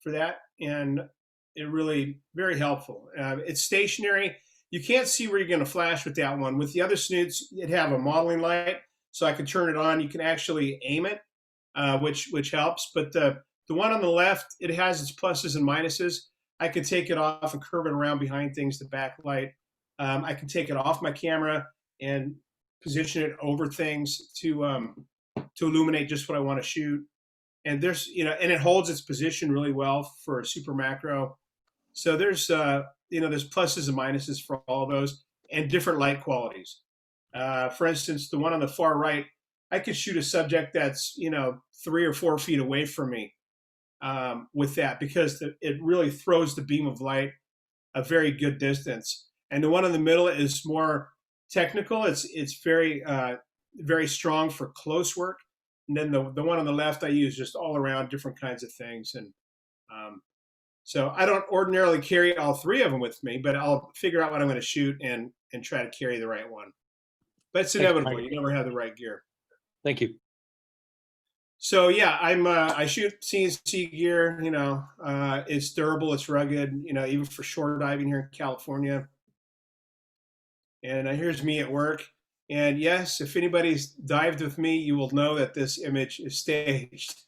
for that, and it really very helpful. It's stationary. You can't see where you're going to flash with that one. With the other snoots, it have a modeling light, so I can turn it on. You can actually aim it, which helps. But the one on the left, it has its pluses and minuses. I can take it off and curve it around behind things to backlight. I can take it off my camera and position it over things to illuminate just what I want to shoot. And there's, and it holds its position really well for a super macro. So there's pluses and minuses for all of those, and different light qualities. For instance, the one on the far right, I could shoot a subject that's 3 or 4 feet away from me with that, because it really throws the beam of light a very good distance. And the one in the middle is more technical. It's very very strong for close work. And then the one on the left I use just all around different kinds of things. And so I don't ordinarily carry all 3 of them with me, but I'll figure out what I'm going to shoot and try to carry the right one. But it's inevitable. Thanks, you never have the right gear. Thank you. So yeah, I shoot CNC gear. It's durable, it's rugged. Even for shore diving here in California. And here's me at work. And yes, if anybody's dived with me, you will know that this image is staged.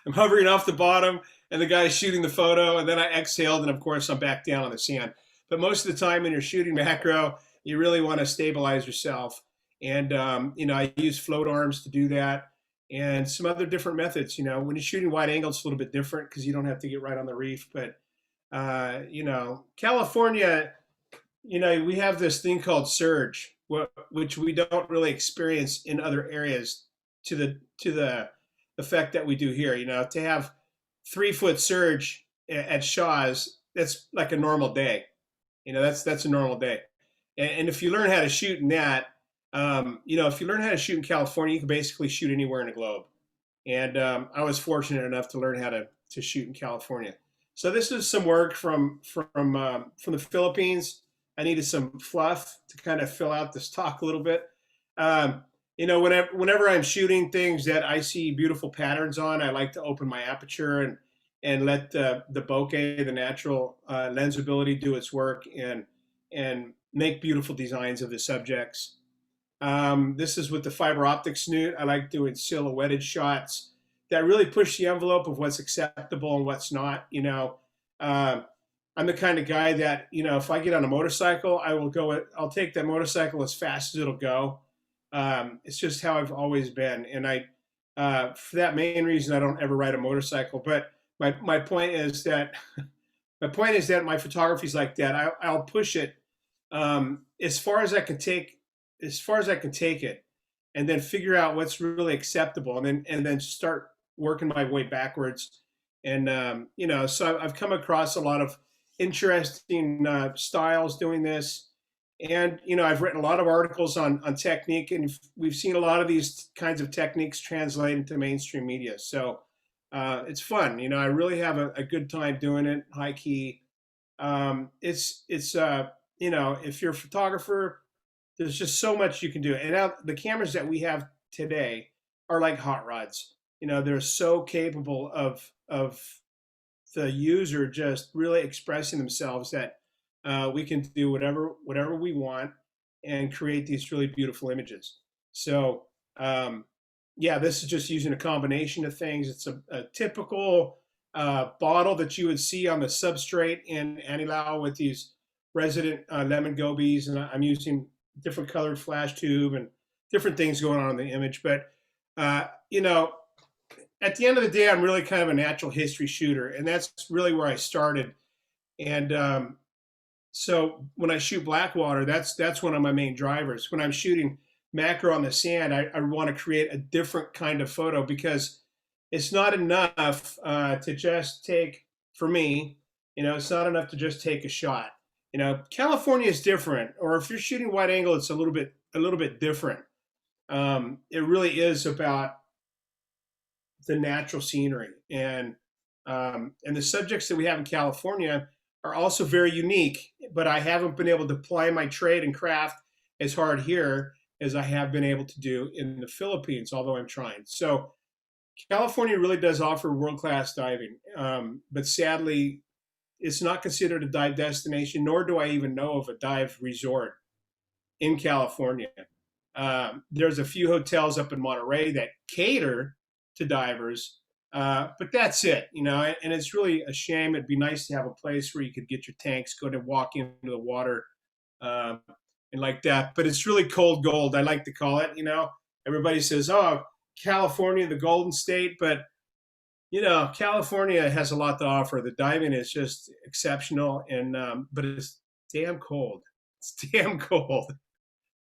I'm hovering off the bottom, and the guy's shooting the photo, and then I exhaled, and of course I'm back down on the sand. But most of the time when you're shooting macro, you really want to stabilize yourself. And I use float arms to do that, and some other different methods. When you're shooting wide angle, it's a little bit different because you don't have to get right on the reef. But California, we have this thing called surge, which we don't really experience in other areas to the effect that we do here. To have 3-foot surge at Shaw's, that's like a normal day. That's a normal day. And if you learn how to shoot in that, if you learn how to shoot in California, you can basically shoot anywhere in the globe. And I was fortunate enough to learn how to shoot in California. So this is some work from the Philippines. I needed some fluff to kind of fill out this talk a little bit. Whenever I'm shooting things that I see beautiful patterns on, I like to open my aperture and let the bokeh, the natural lensability, do its work and make beautiful designs of the subjects. This is with the fiber optic snoot. I like doing silhouetted shots that really push the envelope of what's acceptable and what's not. I'm the kind of guy that, if I get on a motorcycle, I'll take that motorcycle as fast as it'll go. It's just how I've always been. And for that main reason, I don't ever ride a motorcycle. But my point is that my photography is like that. I'll push it as far as I can take it, and then figure out what's really acceptable, and then start working my way backwards. And so I've come across a lot of interesting styles doing this. And I've written a lot of articles on technique, and we've seen a lot of these kinds of techniques translate into mainstream media. So it's fun. I really have a good time doing it. High key. It's if you're a photographer, there's just so much you can do. And now the cameras that we have today are like hot rods. They're so capable of the user just really expressing themselves that we can do whatever we want and create these really beautiful images. So this is just using a combination of things. It's a typical bottle that you would see on the substrate in Anilao with these resident lemon gobies, and I'm using different colored flash tube and different things going on in the image. But at the end of the day, I'm really kind of a natural history shooter, and that's really where I started. And so when I shoot Blackwater, that's one of my main drivers. When I'm shooting macro on the sand, I want to create a different kind of photo, because it's not enough to just take, for me, it's not enough to just take a shot. California is different, or if you're shooting wide angle, it's a little bit different. It really is about the natural scenery, and the subjects that we have in California are also very unique. But I haven't been able to apply my trade and craft as hard here as I have been able to do in the Philippines, although I'm trying. So California really does offer world-class diving, but sadly, it's not considered a dive destination, nor do I even know of a dive resort in California. There's a few hotels up in Monterey that cater to divers, but that's it, you know. And it's really a shame. It'd be nice to have a place where you could get your tanks, go to walk into the water, um, and like that. But it's really cold gold, I like to call it. You know, everybody says, "Oh, California, the Golden State," but you know, California has a lot to offer. The diving is just exceptional, and but it's damn cold. It's damn cold.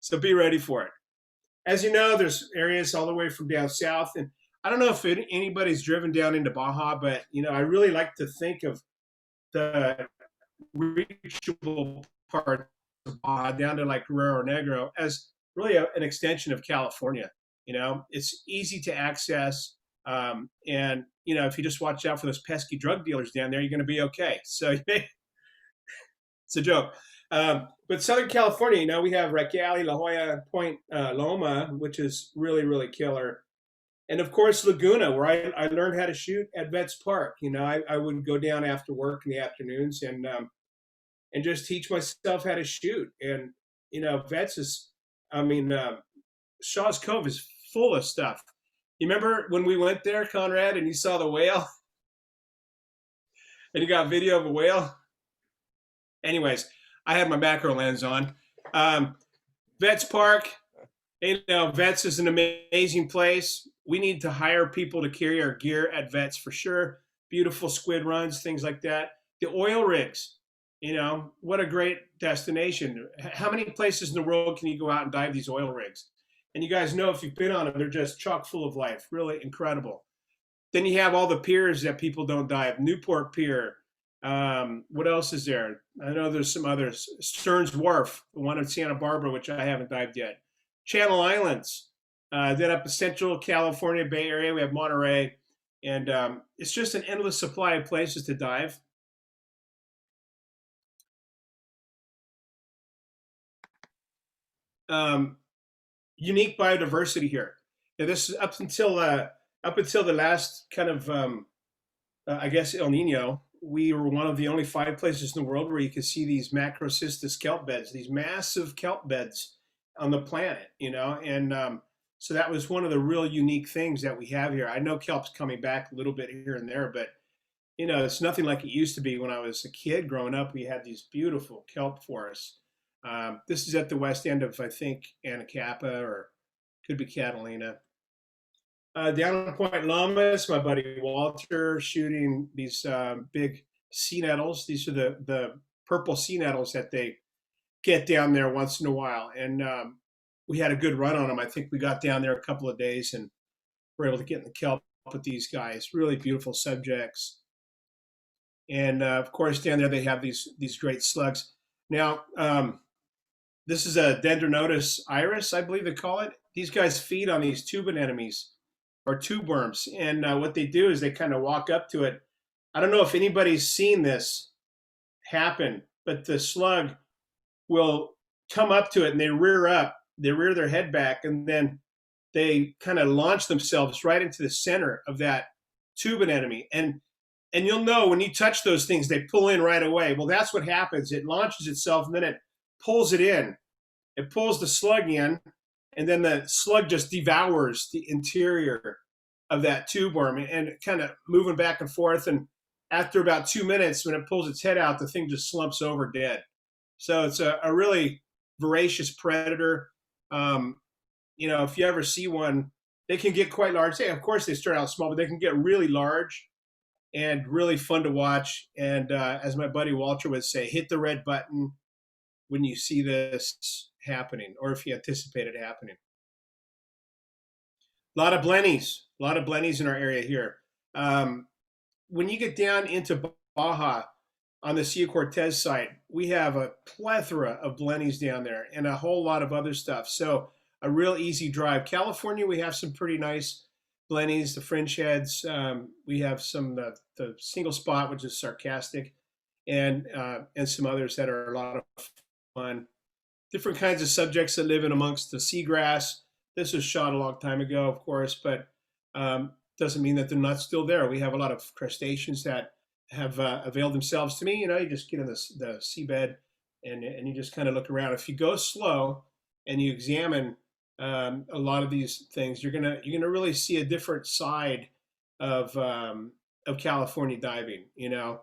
So be ready for it. As you know, there's areas all the way from down south, and I don't know if anybody's driven down into Baja, but you know, I really like to think of the reachable part of Baja down to like Guerrero Negro as really an extension of California. You know, it's easy to access, and you know, if you just watch out for those pesky drug dealers down there, you're going to be okay. So it's a joke. But Southern California, you know, we have Recali, La Jolla, Point Loma, which is really, really killer. And of course, Laguna, where I learned how to shoot at Vets Park. You know, I would go down after work in the afternoons and just teach myself how to shoot. And, you know, Vets is, I mean, Shaw's Cove is full of stuff. You remember when we went there, Conrad, and you saw the whale and you got video of a whale? Anyways, I had my macro lens on. Vets Park, you know, Vets is an amazing place. We need to hire people to carry our gear at Vets for sure. Beautiful squid runs, things like that. The oil rigs, you know, what a great destination. How many places in the world can you go out and dive these oil rigs? And you guys know if you've been on them, they're just chock full of life, really incredible. Then you have all the piers that people don't dive. Newport Pier. What else is there? I know there's some others. Stearns Wharf, the one in Santa Barbara, which I haven't dived yet. Channel Islands. Then up in Central California Bay Area, we have Monterey. And it's just an endless supply of places to dive. Unique biodiversity here. Now, this is up until the last kind of I guess El Nino. We were one of the only 5 places in the world where you could see these macrocystis kelp beds, these massive kelp beds on the planet. You know, and so that was one of the real unique things that we have here. I know kelp's coming back a little bit here and there, but you know, it's nothing like it used to be when I was a kid growing up. We had these beautiful kelp forests. This is at the west end of, I think, Anacapa or could be Catalina. Down on Point Lomas, my buddy Walter shooting these big sea nettles. These are the purple sea nettles that they get down there once in a while. And we had a good run on them. I think we got down there a couple of days and were able to get in the kelp with these guys. Really beautiful subjects. And of course, down there they have these great slugs. Now, this is a Dendronotus iris, I believe they call it. These guys feed on these tube anemones or tube worms, and what they do is they kind of walk up to it. I don't know if anybody's seen this happen, but the slug will come up to it and they rear their head back, and then they kind of launch themselves right into the center of that tube anemone. And you'll know when you touch those things, they pull in right away. Well, that's what happens. It launches itself, and then it pulls it in. It pulls the slug in, and then the slug just devours the interior of that tube worm and kind of moving back and forth. And after about 2 minutes, when it pulls its head out, the thing just slumps over dead. So it's a really voracious predator. You know, if you ever see one, they can get quite large. Hey, of course, they start out small, but they can get really large and really fun to watch. And as my buddy Walter would say, hit the red button when you see this happening, or if you anticipate it happening. A lot of blennies in our area here. When you get down into Baja on the Sea Cortez side, we have a plethora of blennies down there and a whole lot of other stuff. So a real easy drive. California, we have some pretty nice blennies, the fringe heads. We have some the single spot, which is sarcastic, and some others that are a lot of fun. Different kinds of subjects that live in amongst the seagrass. This was shot a long time ago, of course, but doesn't mean that they're not still there. We have a lot of crustaceans that have availed themselves to me. You know, you just get in the seabed and you just kind of look around. If you go slow and you examine a lot of these things, you're gonna really see a different side of California diving. You know,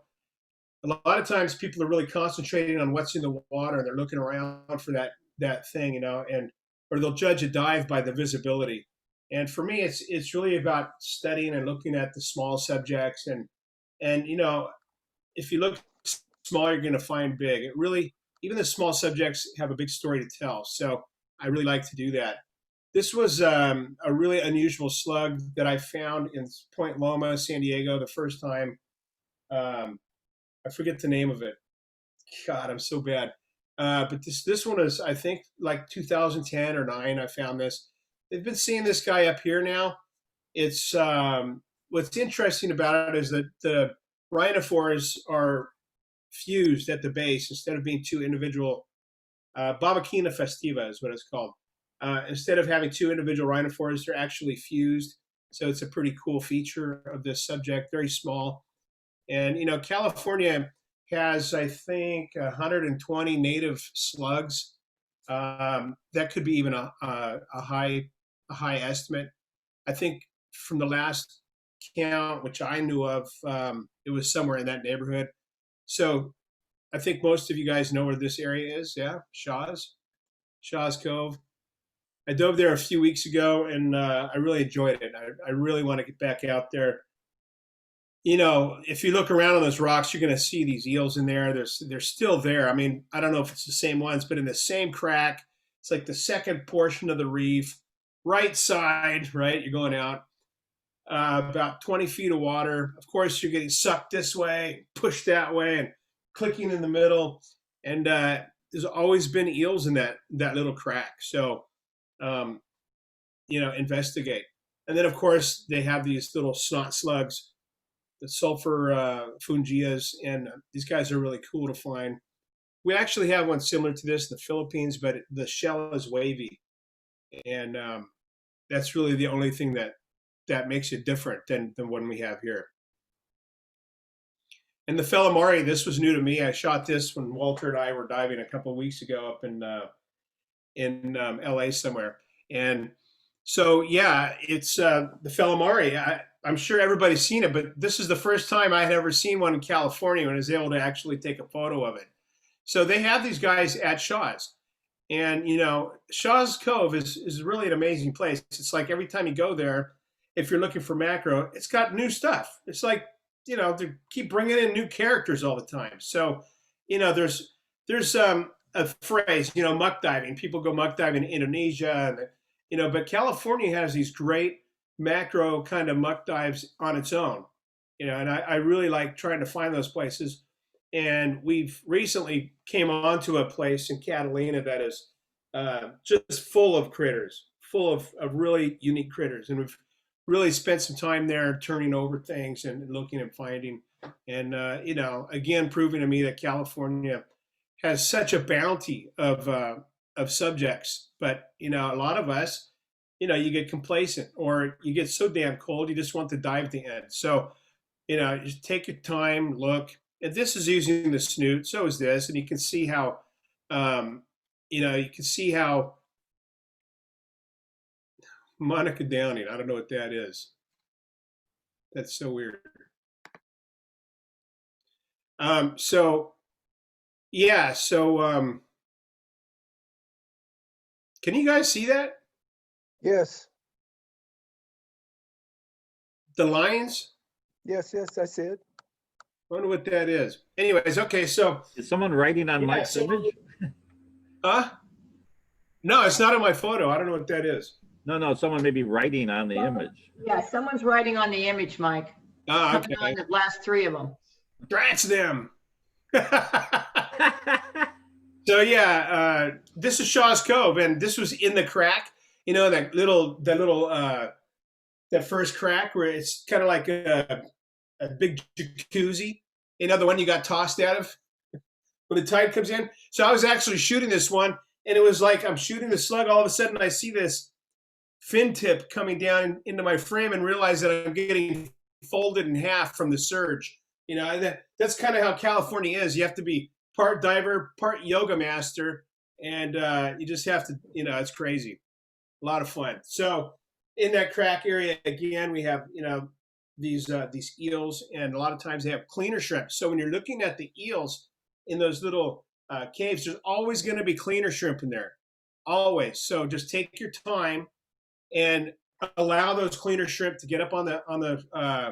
a lot of times people are really concentrating on what's in the water and they're looking around for that thing, you know, and or they'll judge a dive by the visibility. And for me, it's really about studying and looking at the small subjects and you know, if you look small, you're going to find big. It really, even the small subjects have a big story to tell. So I really like to do that. This was a really unusual slug that I found in Point Loma, San Diego, the first time. I forget the name of it. God, I'm so bad. But this one is, I think, like 2010 or 9. I found this. They've been seeing this guy up here now. It's what's interesting about it is that the rhinophores are fused at the base instead of being two individual. Babakina festiva is what it's called. Instead of having two individual rhinophores, they're actually fused. So it's a pretty cool feature of this subject. Very small, and you know, California has, I think, 120 native slugs. That could be even a high estimate. I think from the last count, which I knew of, it was somewhere in that neighborhood. So I think most of you guys know where this area is. Yeah, Shaw's Cove. I dove there a few weeks ago, and I really enjoyed it. I really want to get back out there. You know, if you look around on those rocks, you're going to see these eels in there. They're still there. I mean, I don't know if it's the same ones, but in the same crack. It's like the second portion of the reef, right side, right? You're going out about 20 feet of water. Of course, you're getting sucked this way, pushed that way, and clicking in the middle. And there's always been eels in that little crack. So, you know, investigate. And then, of course, they have these little snot slugs, the sulfur fungias, and these guys are really cool to find. We actually have one similar to this in the Philippines, but the shell is wavy, and that's really the only thing that makes it different than the one we have here. And the Philimari, this was new to me. I shot this when Walter and I were diving a couple of weeks ago up in LA somewhere, and so yeah, it's the Philimari. I'm sure everybody's seen it, but this is the first time I had ever seen one in California and was able to actually take a photo of it. So they have these guys at Shaw's. And, you know, Shaw's Cove is really an amazing place. It's like every time you go there, if you're looking for macro, it's got new stuff. It's like, you know, they keep bringing in new characters all the time. So, you know, there's a phrase, you know, muck diving. People go muck diving in Indonesia, and, you know, but California has these great macro kind of muck dives on its own, you know, and I really like trying to find those places. And we've recently came onto a place in Catalina that is just full of critters, full of really unique critters. And we've really spent some time there turning over things and looking and finding. And, you know, again, proving to me that California has such a bounty of subjects. But, you know, a lot of us, you know, you get complacent or you get so damn cold, you just want to dive at the end. So, you know, just take your time, look. And this is using the snoot, so is this. And you can see how, you know, you can see how Monica Downing, I don't know what that is. That's so weird. So, yeah, so can you guys see that? Yes. The lines? Yes, I see it. I wonder what that is. Anyways, okay, so. Is someone writing on Mike's image? Huh? No, it's not in my photo. I don't know what that is. No, someone may be writing on the image. Yeah, someone's writing on the image, Mike. Ah, okay. On the last three of them. That's them. So yeah, this is Shaw's Cove, and this was in the crack. You know, that first crack where it's kind of like a big jacuzzi. You know, the one you got tossed out of when the tide comes in. So I was actually shooting this one, and it was like I'm shooting the slug. All of a sudden, I see this fin tip coming down into my frame and realize that I'm getting folded in half from the surge. That's kind of how California is. You have to be part diver, part yoga master, and you just have to, it's crazy. A lot of fun. So in that crack area again, we have these eels, and a lot of times they have cleaner shrimp. So when you're looking at the eels in those little caves, there's always going to be cleaner shrimp in there, always. So just take your time and allow those cleaner shrimp to get up on the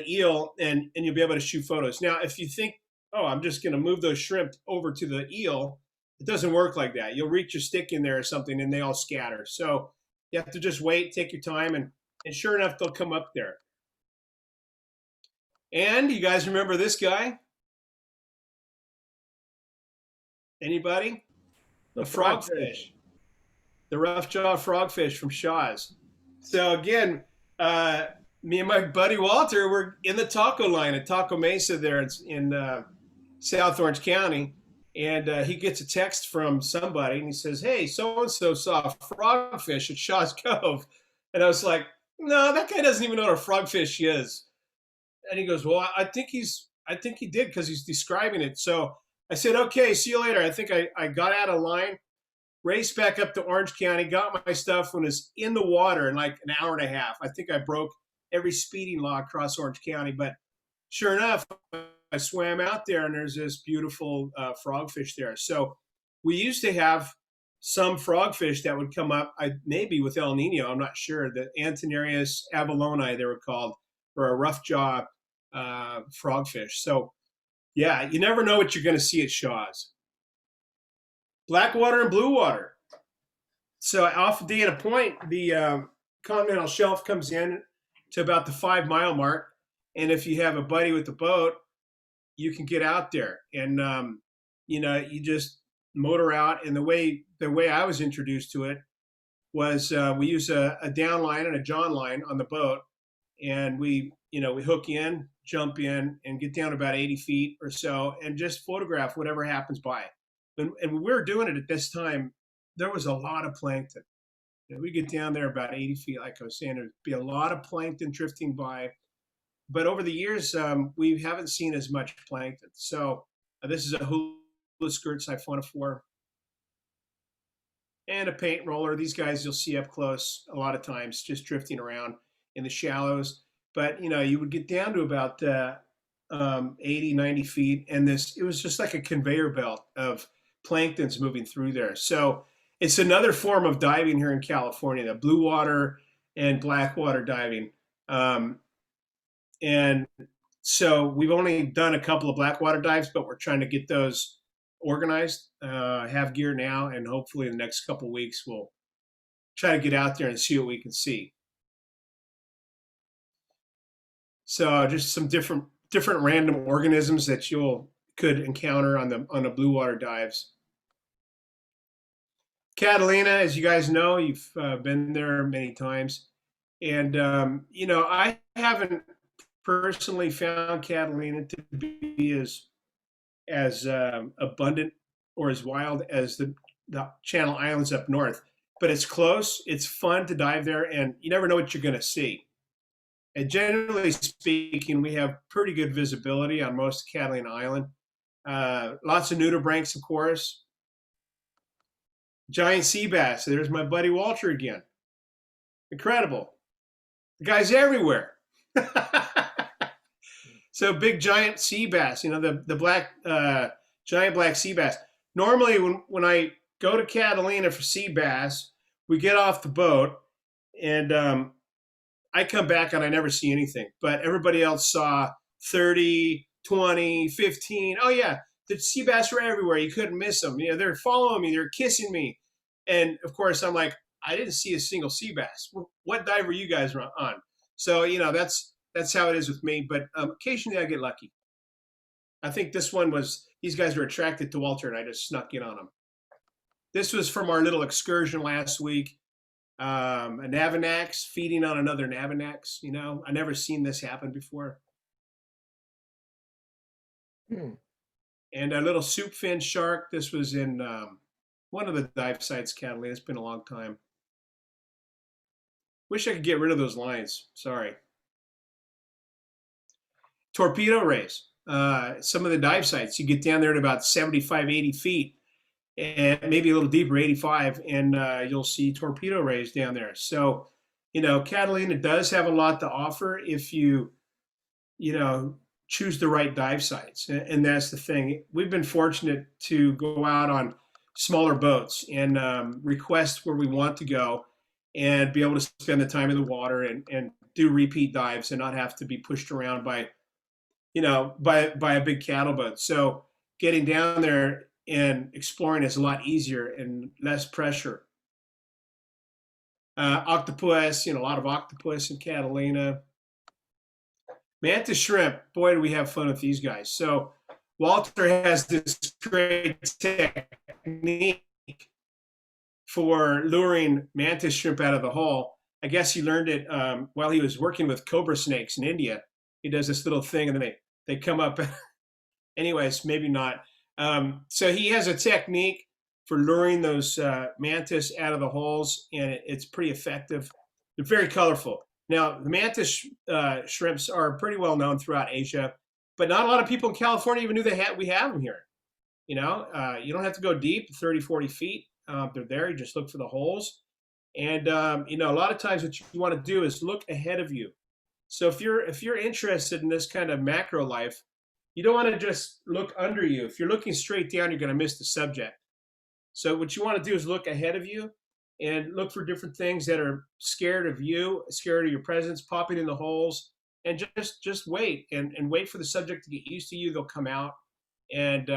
eel, and you'll be able to shoot photos. Now, if you think, oh, I'm just going to move those shrimp over to the eel, it doesn't work like that. You'll reach your stick in there or something, and they all scatter. So you have to just wait, take your time, and sure enough, they'll come up there. And you guys remember this guy? Anybody? The frogfish. The rough jaw frogfish from Shaw's. So again, me and my buddy Walter were in the taco line at Taco Mesa there in South Orange County. And he gets a text from somebody, and he says, "Hey, so-and-so saw a frogfish at Shaw's Cove." And I was like, "No, that guy doesn't even know what a frogfish is." And he goes, "Well, I think he did because he's describing it." So I said, "Okay, see you later." I think I got out of line, raced back up to Orange County, got my stuff, and was in the water in like an hour and a half. I think I broke every speeding law across Orange County. But sure enough, I swam out there, and there's this beautiful frogfish there. So we used to have some frogfish that would come up, maybe with El Nino, I'm not sure, the Antinarius avaloni, they were called, or a rough jaw frogfish. So yeah, you never know what you're going to see at Shaw's. Blackwater and blue water. So off of Dana Point, the continental shelf comes in to about the 5 mile mark. And if you have a buddy with the boat, you can get out there, and you just motor out. And the way I was introduced to it was we use a down line and a John line on the boat, and we hook in, jump in, and get down about 80 feet or so, and just photograph whatever happens by. And when we were doing it at this time, there was a lot of plankton. We get down there about 80 feet, like I was saying, there'd be a lot of plankton drifting by. But over the years, we haven't seen as much plankton. So this is a hula skirt siphonophore and a paint roller. These guys you'll see up close a lot of times, just drifting around in the shallows. But you would get down to about 80, 90 feet, and it was just like a conveyor belt of planktons moving through there. So it's another form of diving here in California, the blue water and black water diving. And so we've only done a couple of blackwater dives, but we're trying to get those organized, have gear now, and hopefully in the next couple of weeks, we'll try to get out there and see what we can see. So just some different random organisms that could encounter on the blue water dives. Catalina, as you guys know, you've been there many times. And, I haven't personally found Catalina to be as abundant or as wild as the Channel Islands up north, but it's close. It's fun to dive there, and you never know what you're going to see. And generally speaking, we have pretty good visibility on most of Catalina Island. Lots of nudibranchs, of course. Giant sea bass. There's my buddy Walter again. Incredible. The guy's everywhere. So big giant sea bass, the black giant black sea bass. Normally when I go to Catalina for sea bass, we get off the boat, and I come back and I never see anything. But everybody else saw 30, 20, 15. Oh yeah, the sea bass were everywhere. You couldn't miss them. They're following me, they're kissing me. And of course I'm like, I didn't see a single sea bass. What dive were you guys on? So, that's how it is with me. But occasionally I get lucky. I think this one these guys were attracted to Walter, and I just snuck in on them. This was from our little excursion last week. A Navinax feeding on another Navinax. I never seen this happen before. And a little soup fin shark. This was in one of the dive sites, Catalina. It's been a long time. Wish I could get rid of those lines. Sorry. Torpedo rays. Some of the dive sites, you get down there to about 75, 80 feet, and maybe a little deeper, 85, and you'll see torpedo rays down there. So, Catalina does have a lot to offer if you choose the right dive sites. And that's the thing. We've been fortunate to go out on smaller boats and request where we want to go and be able to spend the time in the water and do repeat dives and not have to be pushed around by a big cattle boat. So getting down there and exploring is a lot easier and less pressure. Octopus, a lot of octopus in Catalina. Mantis Shrimp, boy, do we have fun with these guys. So Walter has this great technique for luring Mantis Shrimp out of the hole. I guess he learned it while he was working with cobra snakes in India. He does this little thing and then they come up. Anyways, maybe not. So he has a technique for luring those mantis out of the holes, and it's pretty effective. They're very colorful. Now, the mantis shrimps are pretty well known throughout Asia, but not a lot of people in California even knew we have them here. You don't have to go deep, 30, 40 feet. They're there. You just look for the holes. And, a lot of times what you want to do is look ahead of you. So if you're interested in this kind of macro life, you don't want to just look under you. If you're looking straight down, you're going to miss the subject. So what you want to do is look ahead of you and look for different things that are scared of you, scared of your presence, popping in the holes, and just wait and wait for the subject to get used to you. They'll come out, and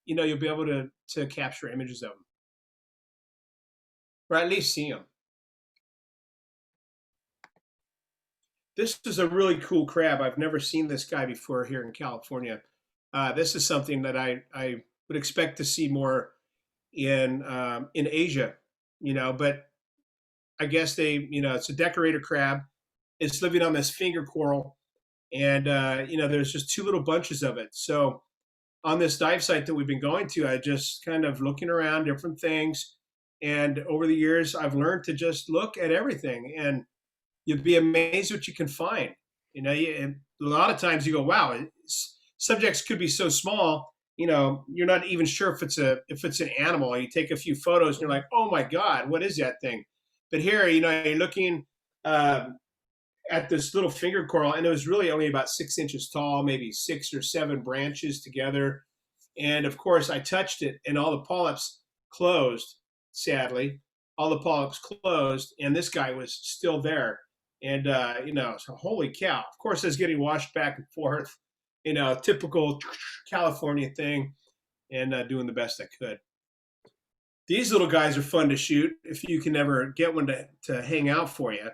you'll be able to capture images of them, or at least see them. This is a really cool crab. I've never seen this guy before here in California. This is something that I would expect to see more in Asia, but I guess it's a decorator crab. It's living on this finger coral, and there's just two little bunches of it. So on this dive site that we've been going to, I just kind of looking around different things, and over the years I've learned to just look at everything, and you'll be amazed what you can find. A lot of times you go, wow, subjects could be so small. You're not even sure if it's an animal. You take a few photos and you're like, oh my God, what is that thing? But here, you're looking at this little finger coral, and it was really only about 6 inches tall, maybe 6 or 7 branches together. And of course, I touched it, and all the polyps closed. Sadly, all the polyps closed, and this guy was still there. And so holy cow! Of course, I was getting washed back and forth. Typical California thing, and doing the best I could. These little guys are fun to shoot if you can ever get one to hang out for you.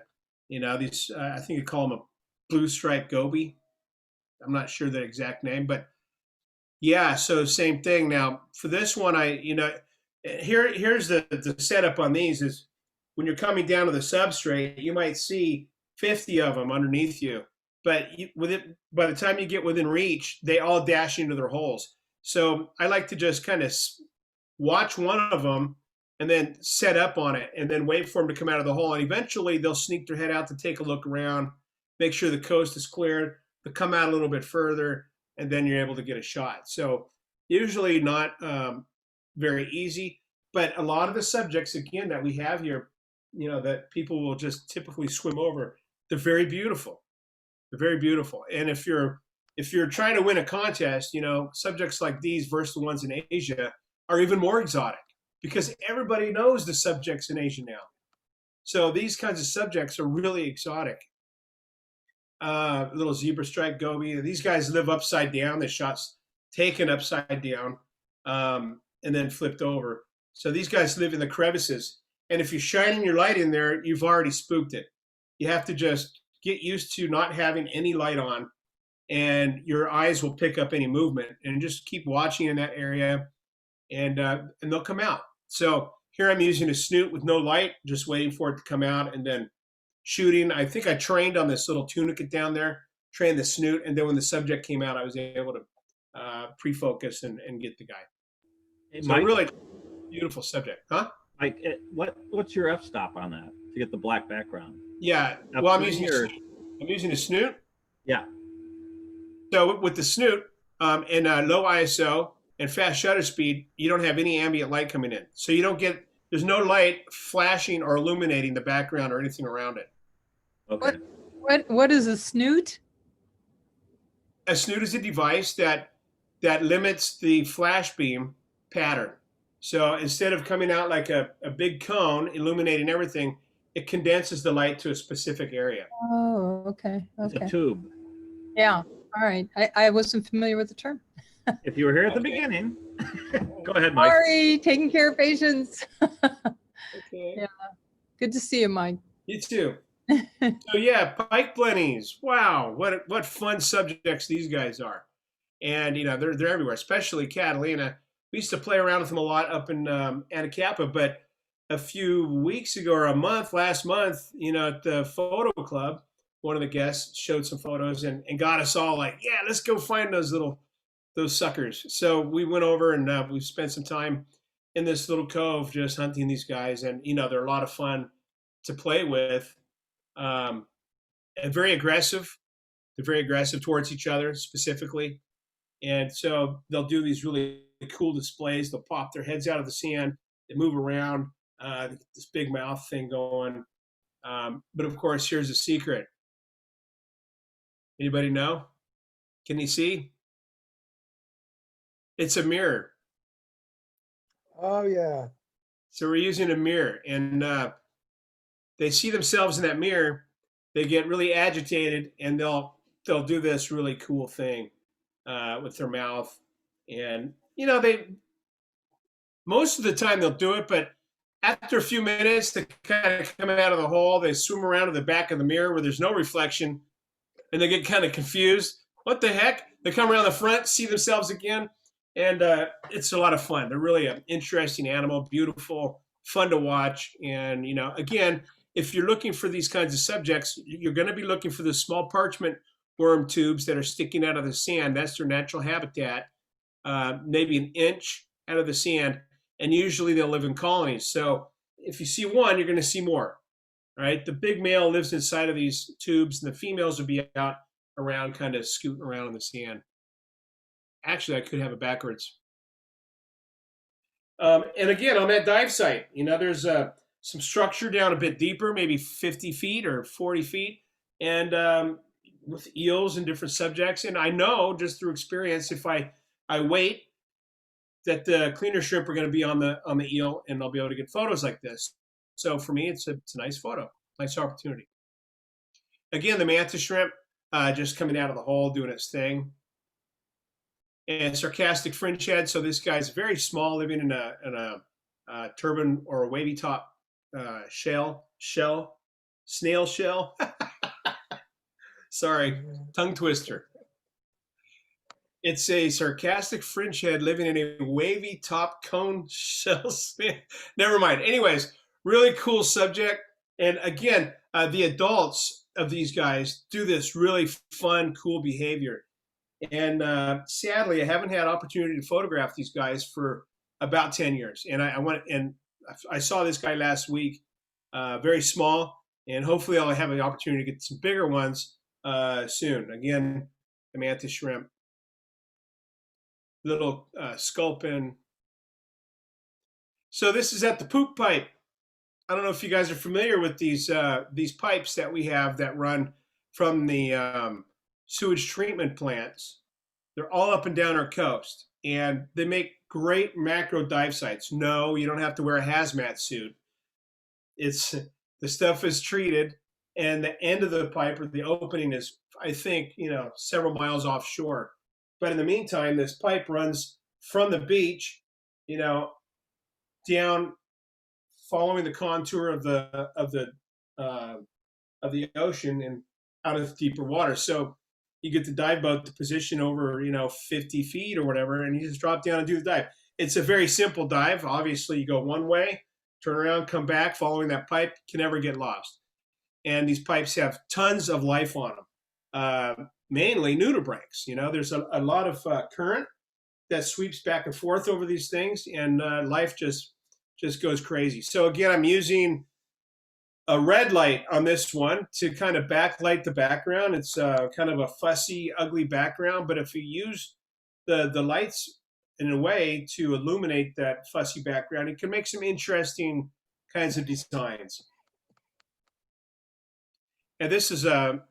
These I think you call them a blue striped goby. I'm not sure the exact name, but yeah. So same thing. Now for this one, here's the setup on these is when you're coming down to the substrate, you might see 50 of them underneath you. But by the time you get within reach, they all dash into their holes. So I like to just kind of watch one of them and then set up on it and then wait for them to come out of the hole. And eventually they'll sneak their head out to take a look around, make sure the coast is cleared, they'll come out a little bit further, and then you're able to get a shot. So usually not very easy, but a lot of the subjects, again, that we have here, that people will just typically swim over, they're very beautiful. They're very beautiful. And if you're trying to win a contest, subjects like these versus the ones in Asia are even more exotic because everybody knows the subjects in Asia now. So these kinds of subjects are really exotic. Little zebra striped goby. These guys live upside down. The shot's taken upside down and then flipped over. So these guys live in the crevices. And if you're shining your light in there, you've already spooked it. You have to just get used to not having any light on, and your eyes will pick up any movement, and just keep watching in that area, and they'll come out. So here I'm using a snoot with no light, just waiting for it to come out, and then shooting. I think I trained on this little tunicate down there, trained the snoot, and then when the subject came out, I was able to pre-focus and get the guy. Hey, So Mike, really beautiful subject, huh? Mike, what's your f-stop on that to get the black background? Yeah. Well, I'm using Upstream or? I'm using a snoot. Yeah. So with the snoot and low ISO and fast shutter speed, you don't have any ambient light coming in. So you don't get, there's no light flashing or illuminating the background or anything around it. Okay. What is a snoot? A snoot is a device that limits the flash beam pattern. So instead of coming out like a big cone illuminating everything, it condenses the light to a specific area. Oh, okay. It's a Okay. tube. Yeah. All right. I wasn't familiar with the term. If you were here at the Okay. beginning. Go ahead, Mike. Sorry, taking care of patients. Okay. Yeah. Good to see you, Mike. You too. So yeah, pike blennies. Wow, what fun subjects these guys are. And they're everywhere, especially Catalina. We used to play around with them a lot up in Anacapa, but a few weeks ago or last month, at the photo club, one of the guests showed some photos and got us all like, yeah, let's go find those suckers. So we went over and we spent some time in this little cove just hunting these guys, and they're a lot of fun to play with, and very aggressive. They're very aggressive towards each other specifically. And so they'll do these really cool displays. They'll pop their heads out of the sand. They move around, this big mouth thing going. But of course, here's a secret. Anybody know? Can you see? It's a mirror. Oh, yeah. So we're using a mirror, and they see themselves in that mirror. They get really agitated, and they'll do this really cool thing with their mouth. And they most of the time they'll do it, but after a few minutes, they kind of come out of the hole. They swim around to the back of the mirror where there's no reflection, and they get kind of confused. What the heck? They come around the front, see themselves again, and it's a lot of fun. They're really an interesting animal, beautiful, fun to watch. And again, if you're looking for these kinds of subjects, you're going to be looking for the small parchment worm tubes that are sticking out of the sand. That's their natural habitat, maybe an inch out of the sand, and usually they'll live in colonies. So if you see one, you're going to see more, right? The big male lives inside of these tubes, and the females will be out around, kind of scooting around in the sand. Actually, I could have it backwards. And again, on that dive site, there's some structure down a bit deeper, maybe 50 feet or 40 feet, and with eels and different subjects. And I know just through experience, if I wait, that the cleaner shrimp are going to be on the eel, and I'll be able to get photos like this. So for me, it's a nice photo, nice opportunity. Again, the Mantis Shrimp just coming out of the hole, doing its thing. And sarcastic fringe head. So this guy's very small, living in a turban or a wavy top snail shell. Sorry, tongue twister. It's a sarcastic fringe head living in a wavy top cone shell snail. Never mind. Anyways, really cool subject. And again, the adults of these guys do this really fun, cool behavior. And sadly, I haven't had opportunity to photograph these guys for about 10 years. And I went and I saw this guy last week, very small, and hopefully I'll have an opportunity to get some bigger ones soon. Again, the Mantis Shrimp, little sculpin. So this is at the poop pipe. I don't know if you guys are familiar with these pipes that we have that run from the sewage treatment plants. They're all up and down our coast, and they make great macro dive sites. No, you don't have to wear a hazmat suit. The stuff is treated, and the end of the pipe or the opening is, I think, several miles offshore. But in the meantime, this pipe runs from the beach, down, following the contour of the ocean and out of deeper water. So you get the dive boat to position over, 50 feet or whatever, and you just drop down and do the dive. It's a very simple dive. Obviously, you go one way, turn around, come back, following that pipe, can never get lost. And these pipes have tons of life on them, mainly nudibranchs. There's a lot of current that sweeps back and forth over these things, and life just goes crazy. So again, I'm using a red light on this one to kind of backlight the background. It's kind of a fussy, ugly background, but if you use the lights in a way to illuminate that fussy background, it can make some interesting kinds of designs. And this is a,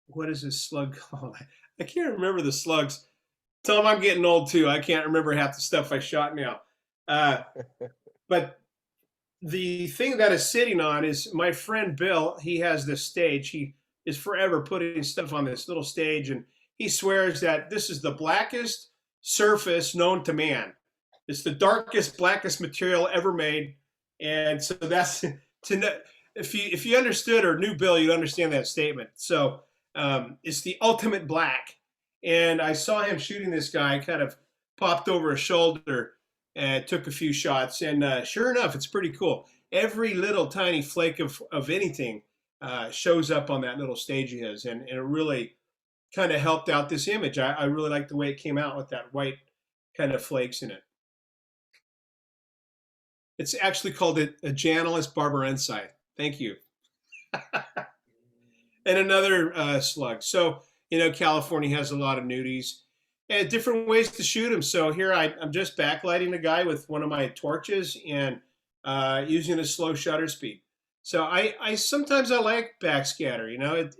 what is this slug called? I can't remember the slugs. Tell them I'm getting old too. I can't remember half the stuff I shot now. But the thing that is sitting on is my friend Bill. He has this stage. He is forever putting stuff on this little stage, and he swears that this is the blackest surface known to man. It's the darkest, blackest material ever made, and so that's if you understood or knew Bill, you'd understand that statement. So it's the ultimate black. And I saw him shooting this guy, kind of popped over his shoulder and took a few shots. And sure enough, it's pretty cool. Every little tiny flake of anything shows up on that little stage of his. And it really kind of helped out this image. I really like the way it came out with that white kind of flakes in it. It's actually called a Janalus barbarensi. Thank you. And another slug. So, California has a lot of nudies and different ways to shoot them. So here I'm just backlighting the guy with one of my torches and using a slow shutter speed. So I sometimes I like backscatter.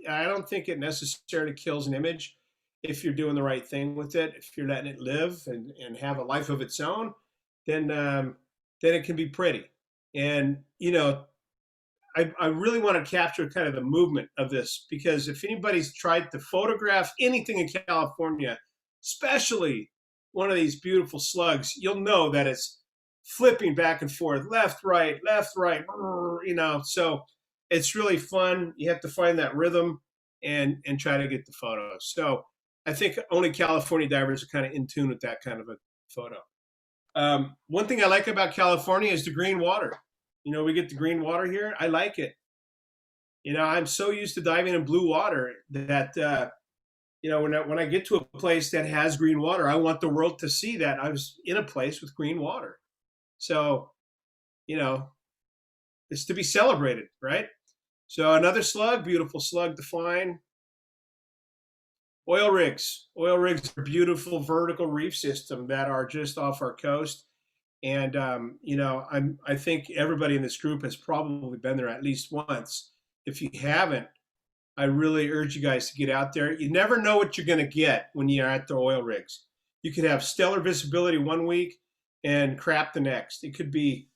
I don't think it necessarily kills an image if you're doing the right thing with it. If you're letting it live and have a life of its own, then it can be pretty. And I really want to capture kind of the movement of this, because if anybody's tried to photograph anything in California, especially one of these beautiful slugs, you'll know that it's flipping back and forth, left, right, so it's really fun. You have to find that rhythm and try to get the photo. So I think only California divers are kind of in tune with that kind of a photo. One thing I like about California is the green water. We get the green water here. I like it. I'm so used to diving in blue water that, when I get to a place that has green water, I want the world to see that I was in a place with green water. So, it's to be celebrated, right? So another slug, beautiful slug to find. Oil rigs. Oil rigs are a beautiful vertical reef system that are just off our coast. And, I think everybody in this group has probably been there at least once. If you haven't, I really urge you guys to get out there. You never know what you're going to get when you're at the oil rigs. You could have stellar visibility one week and crap the next. It could be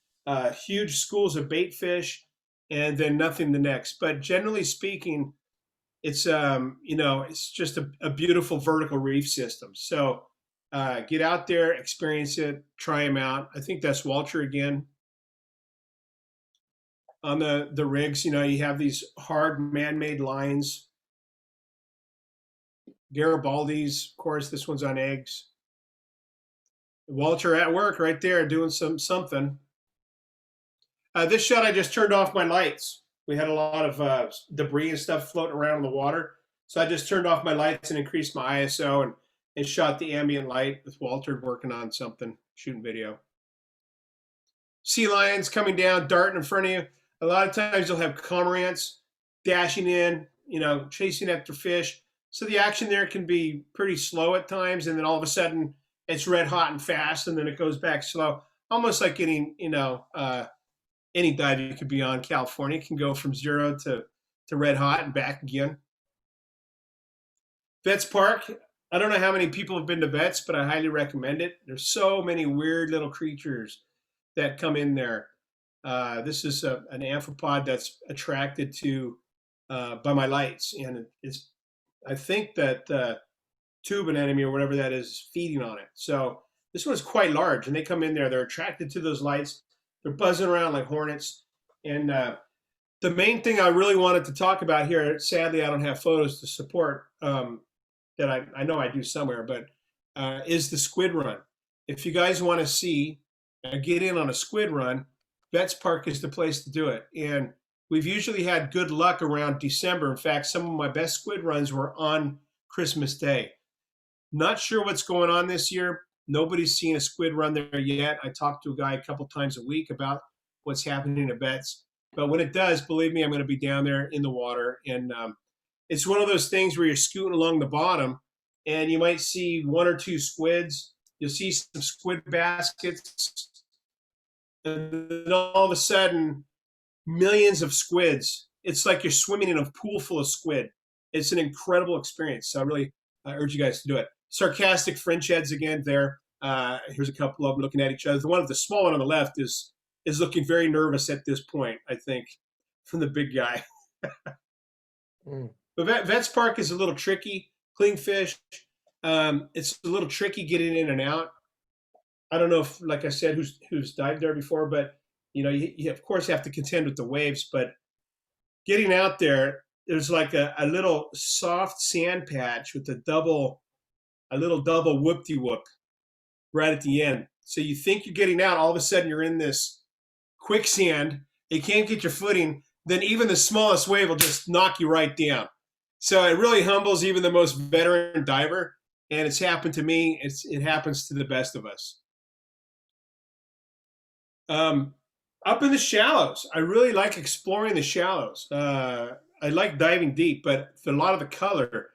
huge schools of bait fish and then nothing the next. But generally speaking, it's, it's just a beautiful vertical reef system. So, get out there, experience it, try them out. I think that's Walter again. On the rigs, you have these hard man-made lines. Garibaldi's, of course, this one's on eggs. Walter at work right there doing something. This shot, I just turned off my lights. We had a lot of debris and stuff floating around in the water. So I just turned off my lights and increased my ISO and shot the ambient light with Walter working on something, shooting video. Sea lions coming down, darting in front of you. A lot of times you'll have cormorants dashing in, chasing after fish. So the action there can be pretty slow at times, and then all of a sudden it's red hot and fast, and then it goes back slow. Almost like getting, any dive you could be on California can go from 0 to red hot and back again. Vets Park. I don't know how many people have been to Vets, but I highly recommend it. There's so many weird little creatures that come in there. This is an amphipod that's attracted to by my lights, and I think that tube anemone or whatever that is feeding on it. So this one's quite large, and they come in there. They're attracted to those lights. They're buzzing around like hornets. And the main thing I really wanted to talk about here, sadly, I don't have photos to support that I know I do somewhere, but is the squid run. If you guys want to see get in on a squid run, Vets Park is the place to do it. And we've usually had good luck around December. In fact, some of my best squid runs were on Christmas Day. Not sure what's going on this year. Nobody's seen a squid run there yet. I talk to a guy a couple times a week about what's happening at Vets. But when it does, believe me, I'm going to be down there in the water. And it's one of those things where you're scooting along the bottom and you might see one or two squids. You'll see some squid baskets. And then all of a sudden, millions of squids. It's like you're swimming in a pool full of squid. It's an incredible experience. So I really urge you guys to do it. Sarcastic French heads again there. Here's a couple of them looking at each other. The small one on the left is looking very nervous at this point, I think, from the big guy. But Vets Park is a little tricky. Clean fish. It's a little tricky getting in and out. I don't know if, like I said, who's dived there before, but you of course have to contend with the waves. But getting out there, there's like a little soft sand patch with a little double whoop-de-whoop right at the end. So you think you're getting out, all of a sudden you're in this quicksand. You can't get your footing. Then even the smallest wave will just knock you right down. So it really humbles even the most veteran diver. And it's happened to me. It happens to the best of us. Up in the shallows, I really like exploring the shallows. I like diving deep, but a lot of the color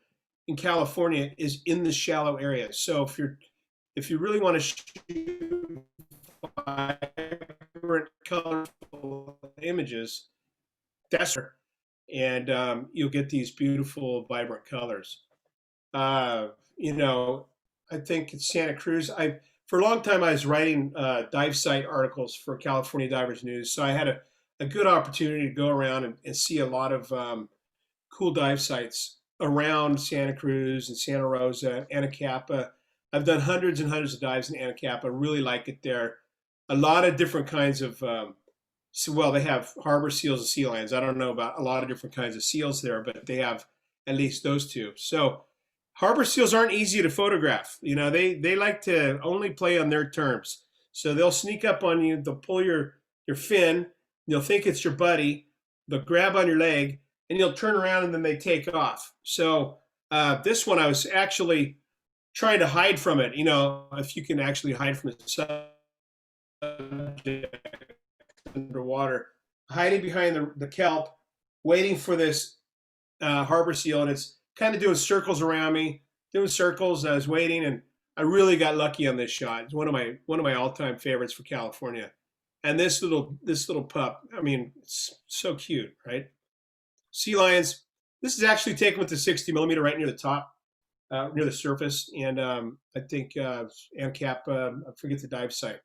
in California is in the shallow areas. So if you really want to shoot vibrant, colorful images, that's her. And you'll get these beautiful, vibrant colors. I think it's Santa Cruz. For a long time, I was writing dive site articles for California Divers News, so I had a good opportunity to go around and see a lot of cool dive sites around Santa Cruz and Santa Rosa, Anacapa. I've done hundreds and hundreds of dives in Anacapa. I really like it there. A lot of different kinds of, they have harbor seals and sea lions. I don't know about a lot of different kinds of seals there, but they have at least those two. So harbor seals aren't easy to photograph. They like to only play on their terms. So they'll sneak up on you. They'll pull your fin. You'll think it's your buddy. They'll grab on your leg, and you'll turn around, and then they take off. So this one, I was actually trying to hide from it. If you can actually hide from a subject underwater, hiding behind the kelp, waiting for this harbor seal, and it's kind of doing circles around me, doing circles. I was waiting, and I really got lucky on this shot. It's one of my all-time favorites for California. And this little pup, I mean, it's so cute, right? Sea lions. This is actually taken with the 60 millimeter right near the top, near the surface, and I think ANCAP. I forget the dive site.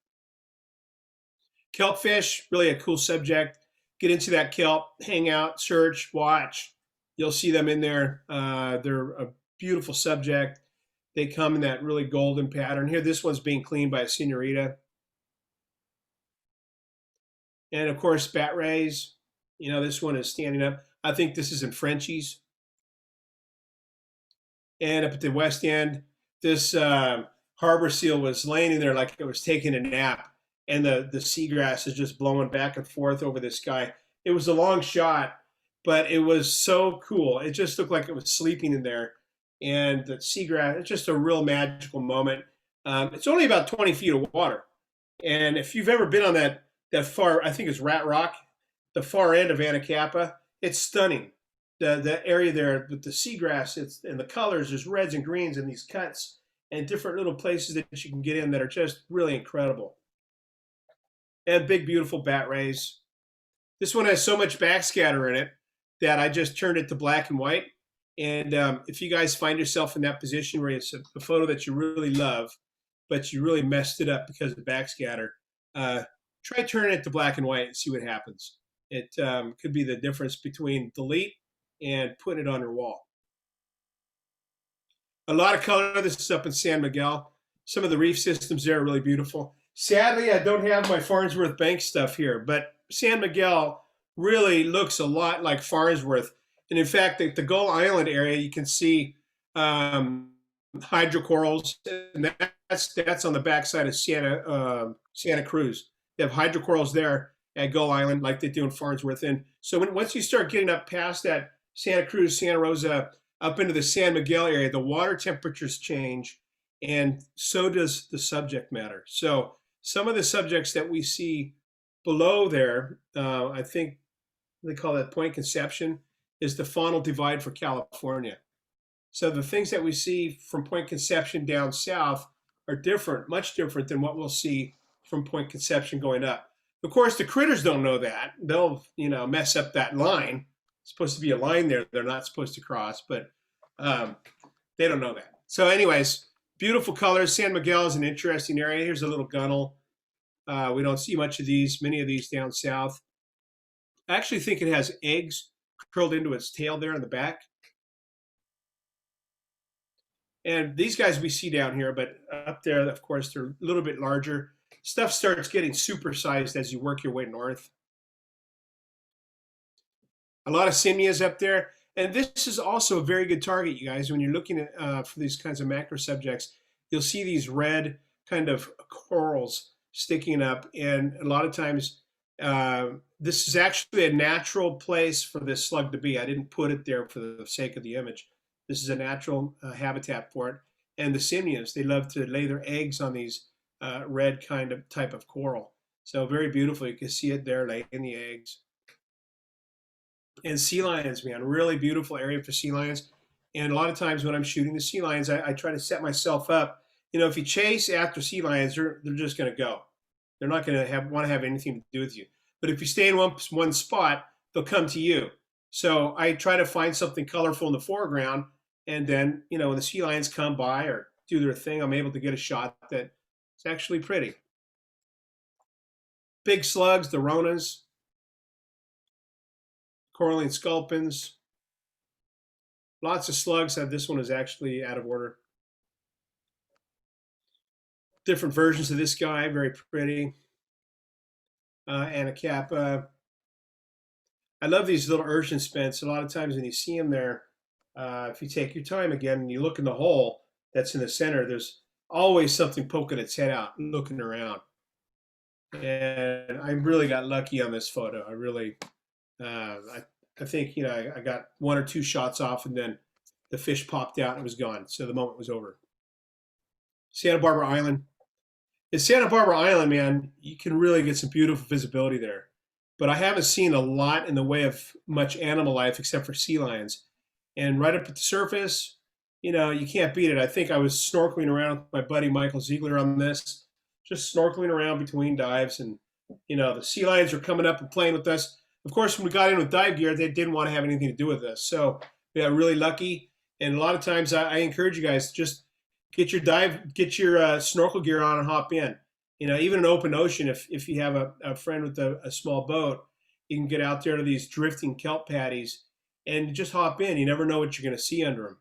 Kelpfish, really a cool subject. Get into that kelp, hang out, search, watch. You'll see them in there. They're a beautiful subject. They come in that really golden pattern. Here, this one's being cleaned by a senorita. And of course, bat rays. This one is standing up. I think this is in Frenchies. And up at the west end, this harbor seal was laying in there like it was taking a nap. And the seagrass is just blowing back and forth over this guy. It was a long shot, but it was so cool. It just looked like it was sleeping in there. And the seagrass, it's just a real magical moment. It's only about 20 feet of water. And if you've ever been on that far, I think it's Rat Rock, the far end of Anacapa, it's stunning. The area there with the seagrass, and the colors, there's reds and greens and these cuts and different little places that you can get in that are just really incredible. And big, beautiful bat rays. This one has so much backscatter in it that I just turned it to black and white. And if you guys find yourself in that position where it's a photo that you really love, but you really messed it up because of the backscatter, try turning it to black and white and see what happens. It could be the difference between delete and putting it on your wall. A lot of color. This is up in San Miguel. Some of the reef systems there are really beautiful. Sadly, I don't have my Farnsworth Bank stuff here, but San Miguel really looks a lot like Farnsworth. And in fact, the Gull Island area, you can see hydrocorals, and that's on the backside of Santa Cruz. They have hydrocorals there at Gull Island like they do in Farnsworth. And so once you start getting up past that Santa Cruz, Santa Rosa, up into the San Miguel area, the water temperatures change, and so does the subject matter. So some of the subjects that we see below there, I think they call that Point Conception, is the faunal divide for California. So the things that we see from Point Conception down south are different, much different than what we'll see from Point Conception going up. Of course, the critters don't know that. They'll, mess up that line. It's supposed to be a line there they're not supposed to cross, but they don't know that. So anyways, beautiful colors. San Miguel is an interesting area. Here's a little gunnel. We don't see many of these down south. I actually think it has eggs curled into its tail there in the back. And these guys we see down here, but up there, of course, they're a little bit larger. Stuff starts getting supersized as you work your way north. A lot of Simnias up there. And this is also a very good target, you guys. When you're looking at for these kinds of macro subjects, you'll see these red kind of corals sticking up. And a lot of times, this is actually a natural place for this slug to be. I didn't put it there for the sake of the image. This is a natural habitat for it. And the Simnias, they love to lay their eggs on these red type of coral. So very beautiful. You can see it there laying the eggs. And sea lions, man, really beautiful area for sea lions. And a lot of times when I'm shooting the sea lions, I try to set myself up. If you chase after sea lions, they're just going to go. They're not going to want to have anything to do with you. But if you stay in one spot, they'll come to you. So I try to find something colorful in the foreground. And then, when the sea lions come by or do their thing, I'm able to get a shot that is actually pretty. Big slugs, the Ronas, coralline sculpins, lots of slugs. This one is actually out of order. Different versions of this guy, very pretty. Anacapa. I love these little urchin spents. A lot of times when you see them there, if you take your time again and you look in the hole that's in the center, there's always something poking its head out and looking around. And I really got lucky on this photo. I really, I think, I got one or two shots off and then the fish popped out and it was gone. So the moment was over. Santa Barbara Island. In Santa Barbara Island, man, you can really get some beautiful visibility there. But I haven't seen a lot in the way of much animal life except for sea lions. And right up at the surface, you can't beat it. I think I was snorkeling around with my buddy Michael Ziegler on this, just snorkeling around between dives. And, the sea lions were coming up and playing with us. Of course, when we got in with dive gear, they didn't want to have anything to do with us. So we got really lucky. And a lot of times I encourage you guys to just get your snorkel gear on and hop in. Even an open ocean, if you have a friend with a small boat, you can get out there to these drifting kelp patties and just hop in. You never know what you're going to see under them.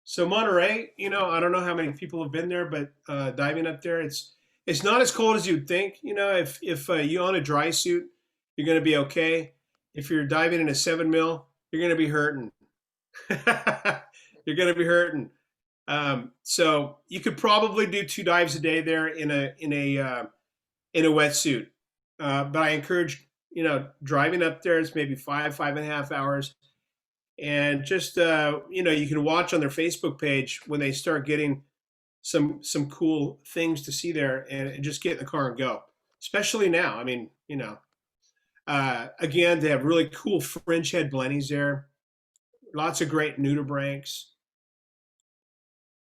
So Monterey, I don't know how many people have been there, but diving up there, it's not as cold as you'd think. If you own a dry suit, you're going to be okay. If you're diving in a 7 mil, you're going to be hurting. You're going to be hurting. So you could probably do 2 dives a day there in a wetsuit. But I encourage, driving up there is maybe 5.5 hours. And just, you can watch on their Facebook page when they start getting some cool things to see there and just get in the car and go, especially now. I mean, again, they have really cool fringe head blennies there. Lots of great nudibranchs.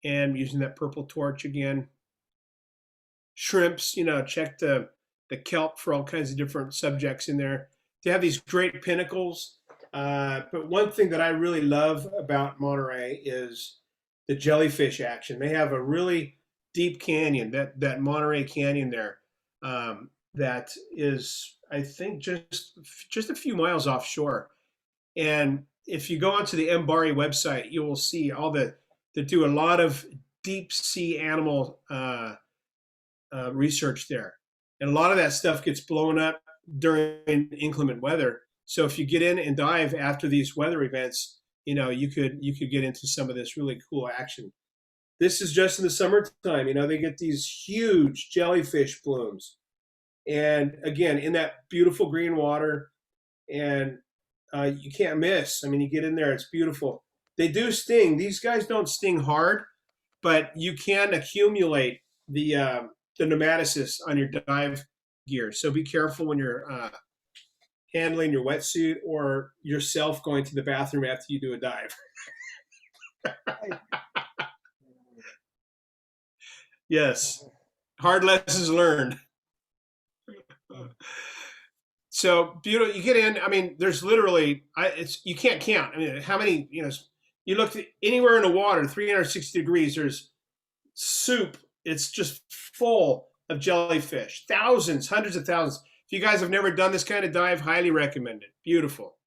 And using that purple torch again. Shrimps, check the kelp for all kinds of different subjects in there. They have these great pinnacles. But one thing that I really love about Monterey is the jellyfish action. They have a really deep canyon, that Monterey Canyon there, that is, I think, just a few miles offshore. And if you go onto the Mbari website, you will see they do a lot of deep sea animal research there. And a lot of that stuff gets blown up during inclement weather. So if you get in and dive after these weather events, you could get into some of this really cool action. This is just in the summertime. They get these huge jellyfish blooms. And again, in that beautiful green water, and you can't miss. I mean, you get in there, it's beautiful. They do sting. These guys don't sting hard, but you can accumulate the nematocysts on your dive gear. So be careful when you're handling your wetsuit or yourself going to the bathroom after you do a dive. Yes, hard lessons learned. So beautiful. You get in. I mean, there's literally, you can't count. I mean, how many? You look anywhere in the water, 360 degrees. There's soup. It's just full of jellyfish. Thousands, hundreds of thousands. If you guys have never done this kind of dive, highly recommend it. Beautiful.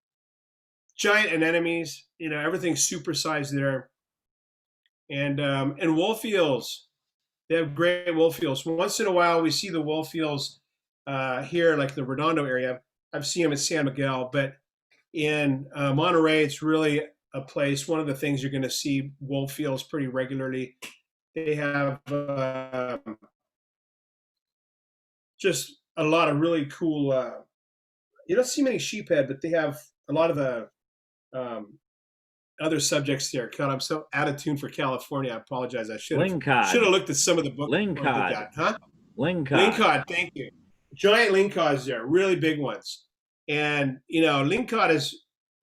Giant anemones. Everything's supersized there. And wolf eels. They have great wolf eels. Once in a while, we see the wolf eels here, like the Redondo area. I've seen them at San Miguel, but in Monterey, it's really a place. One of the things you're going to see wolf eels pretty regularly. They have just a lot of really cool. You don't see many sheephead, but they have a lot of the other subjects there. God, I'm so out of tune for California. I apologize. I should have looked at some of the books. Lingcod. Huh? Lingcod. Lingcod, thank you. Giant lingcods there, really big ones. And, lingcod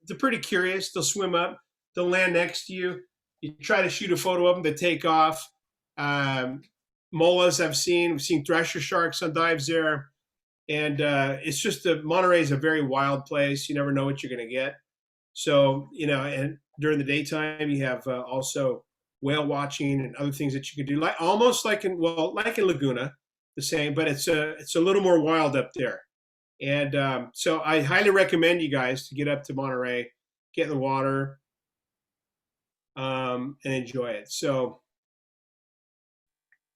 they're pretty curious. They'll swim up. They'll land next to you. You try to shoot a photo of them, they take off. Molas we've seen thresher sharks on dives there. And it's just Monterey is a very wild place. You never know what you're going to get. So, and during the daytime, you have also whale watching and other things that you can do, almost like in Laguna, the same, but it's a little more wild up there. And so I highly recommend you guys to get up to Monterey, get in the water, and enjoy it. So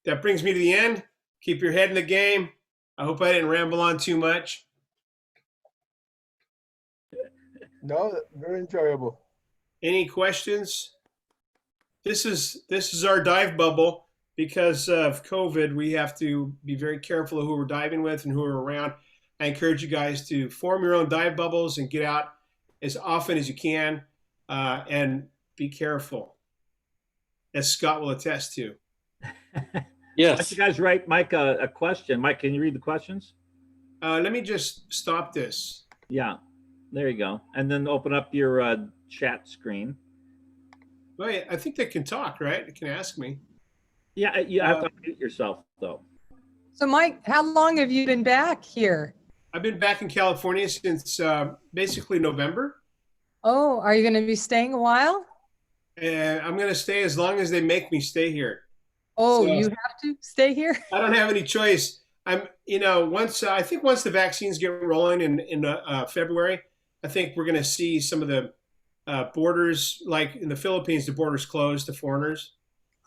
that brings me to the end. Keep your head in the game. I hope I didn't ramble on too much. No, very enjoyable. Any questions? This is our dive bubble. Because of COVID, we have to be very careful of who we're diving with and who we're around. I encourage you guys to form your own dive bubbles and get out as often as you can, and be careful, as Scott will attest to. Yes. You guys write Mike a question. Mike, can you read the questions? Let me just stop this. Yeah, there you go. And then open up your chat screen. Wait, I think they can talk, right? They can ask me. Yeah, you have to unmute yourself, though. So, Mike, how long have you been back here? I've been back in California since basically November. Oh, are you going to be staying a while? I'm going to stay as long as they make me stay here. Oh, so, you have to stay here? I don't have any choice. I think once the vaccines get rolling in February, I think we're going to see some of the borders, like in the Philippines, the borders closed to foreigners.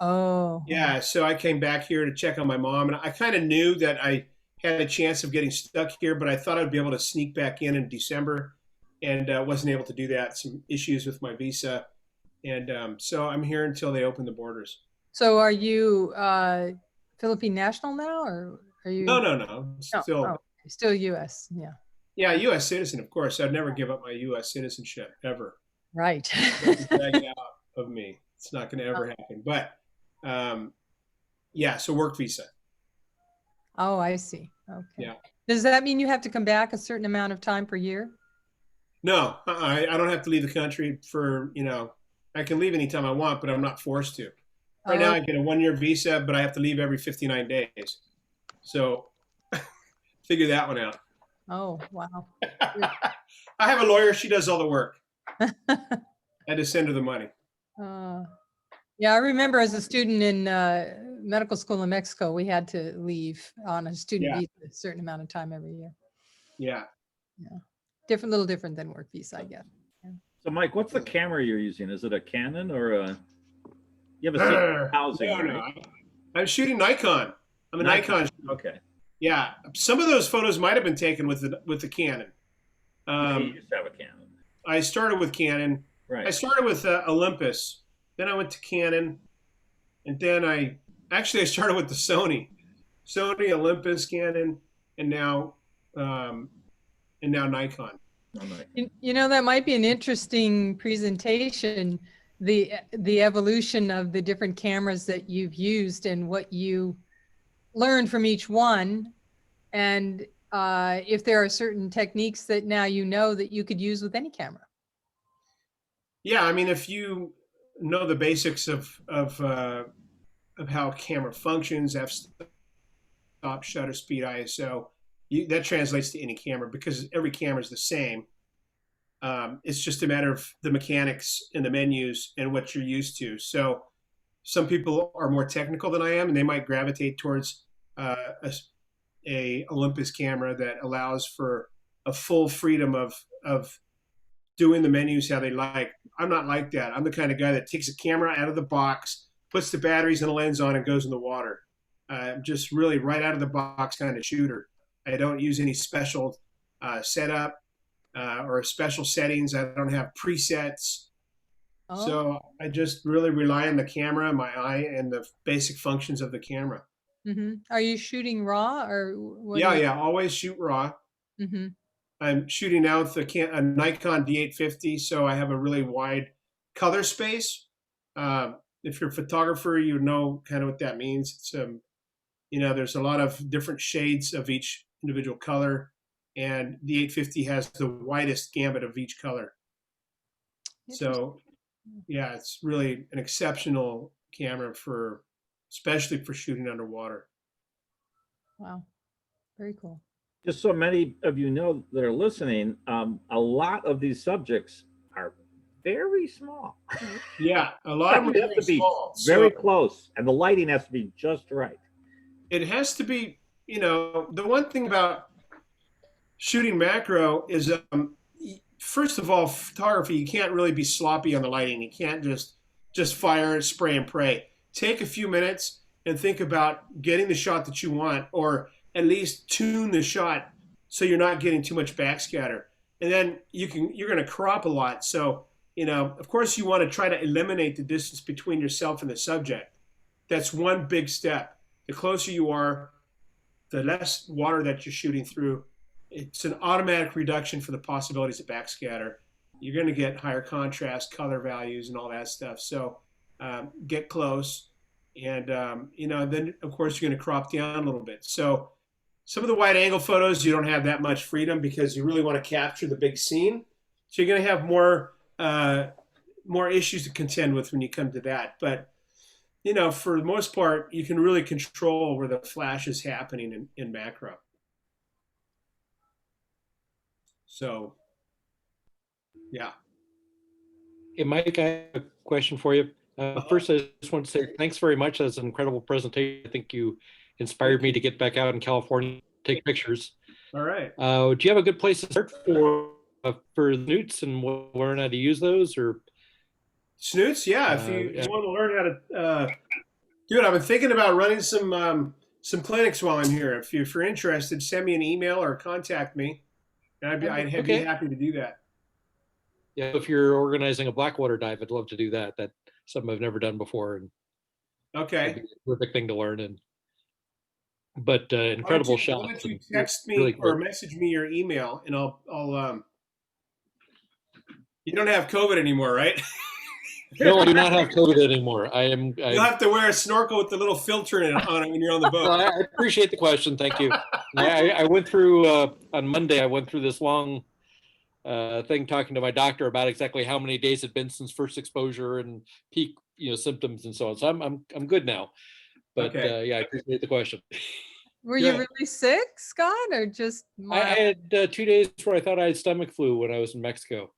Oh. Yeah, so I came back here to check on my mom, and I kind of knew that I had a chance of getting stuck here, but I thought I'd be able to sneak back in December, and wasn't able to do that. Some issues with my visa, and so I'm here until they open the borders. So are you Philippine national now, or are you? No. Still U.S. Yeah. Yeah, U.S. citizen, of course. I'd never give up my U.S. citizenship ever. Right. Drag it out of me. It's not going to ever happen. But so work visa. Oh, I see. Okay. Yeah. Does that mean you have to come back a certain amount of time per year? No, I don't have to leave the country for, I can leave anytime I want, but I'm not forced to. Right now I get a 1-year visa, but I have to leave every 59 days. So figure that one out. Oh, wow. I have a lawyer. She does all the work. I just send her the money. Yeah, I remember as a student in medical school in Mexico, we had to leave on a student visa a certain amount of time every year. Yeah. Little different than work visa, I guess. Yeah. So, Mike, what's the camera you're using? Is it a Canon or a? You have a housing? No. I'm shooting Nikon. I'm a Nikon. Okay. Yeah, some of those photos might have been taken with the Canon. You used to have a Canon. I started with Canon. Right. I started with Olympus. Then I went to Canon, and then I started with the Sony, Olympus, Canon, and now Nikon. That might be an interesting presentation. The evolution of the different cameras that you've used and what you learned from each one, and if there are certain techniques that now you know that you could use with any camera. Yeah, I mean, if you know the basics of how a camera functions, f-stop, shutter speed, ISO, that translates to any camera because every camera is the same. It's just a matter of the mechanics and the menus and what you're used to. So some people are more technical than I am, and they might gravitate towards a Olympus camera that allows for a full freedom of doing the menus how they like. I'm not like that. I'm the kind of guy that takes a camera out of the box, puts the batteries and the lens on, and goes in the water. Just really right out of the box kind of shooter. I don't use any special setup or special settings. I don't have presets. Oh. So I just really rely on the camera, my eye, and the basic functions of the camera. Are you shooting raw or what? Yeah. Always shoot raw. Mm-hmm. I'm shooting now with a Nikon D850, so I have a really wide color space. If you're a photographer, you know kind of what that means. It's there's a lot of different shades of each individual color, and the 850 has the widest gamut of each color. So, yeah, it's really an exceptional camera especially for shooting underwater. Wow, very cool. Just so many of you know that are listening, a lot of these subjects are very small. Yeah, a lot of them You have to be small, very so close, and the lighting has to be just right. it has to be. The one thing about shooting macro is, first of all, photography, you can't really be sloppy on the lighting. You can't just fire, spray, and pray. Take a few minutes and think about getting the shot that you want, or at least tune the shot so you're not getting too much backscatter. And then you're going to crop a lot. So, of course you want to try to eliminate the distance between yourself and the subject. That's one big step. The closer you are, the less water that you're shooting through. It's an automatic reduction for the possibilities of backscatter. You're going to get higher contrast, color values, and all that stuff. So get close. And, then, of course, you're going to crop down a little bit. So some of the wide angle photos, you don't have that much freedom because you really want to capture the big scene. So you're going to have more issues to contend with when you come to that. But, for the most part, you can really control where the flash is happening in macro. So, yeah. Hey, Mike, I have a question for you. First, I just want to say thanks very much. That's an incredible presentation. I think you inspired me to get back out in California, take pictures. All right. Do you have a good place to start for newts and learn how to use those? Or snoots? Yeah. If you want to learn how to do it, I've been thinking about running some clinics while I'm here. If you're interested, send me an email or contact me, and I'd be happy to do that. Yeah, if you're organizing a blackwater dive, I'd love to do that. That's something I've never done before, and okay, be a perfect thing to learn. But incredible shot. Why don't you text me or message me your email, and I'll. You don't have COVID anymore, right? No, I do not have COVID anymore. You'll have to wear a snorkel with the little filter on it when you're on the boat. Well, I appreciate the question. Thank you. I went through on Monday. I went through this long thing talking to my doctor about exactly how many days had been since first exposure and peak, symptoms and so on. So I'm good now. But okay. I appreciate the question. Were you really sick, Scott, or just? I had 2 days where I thought I had stomach flu when I was in Mexico.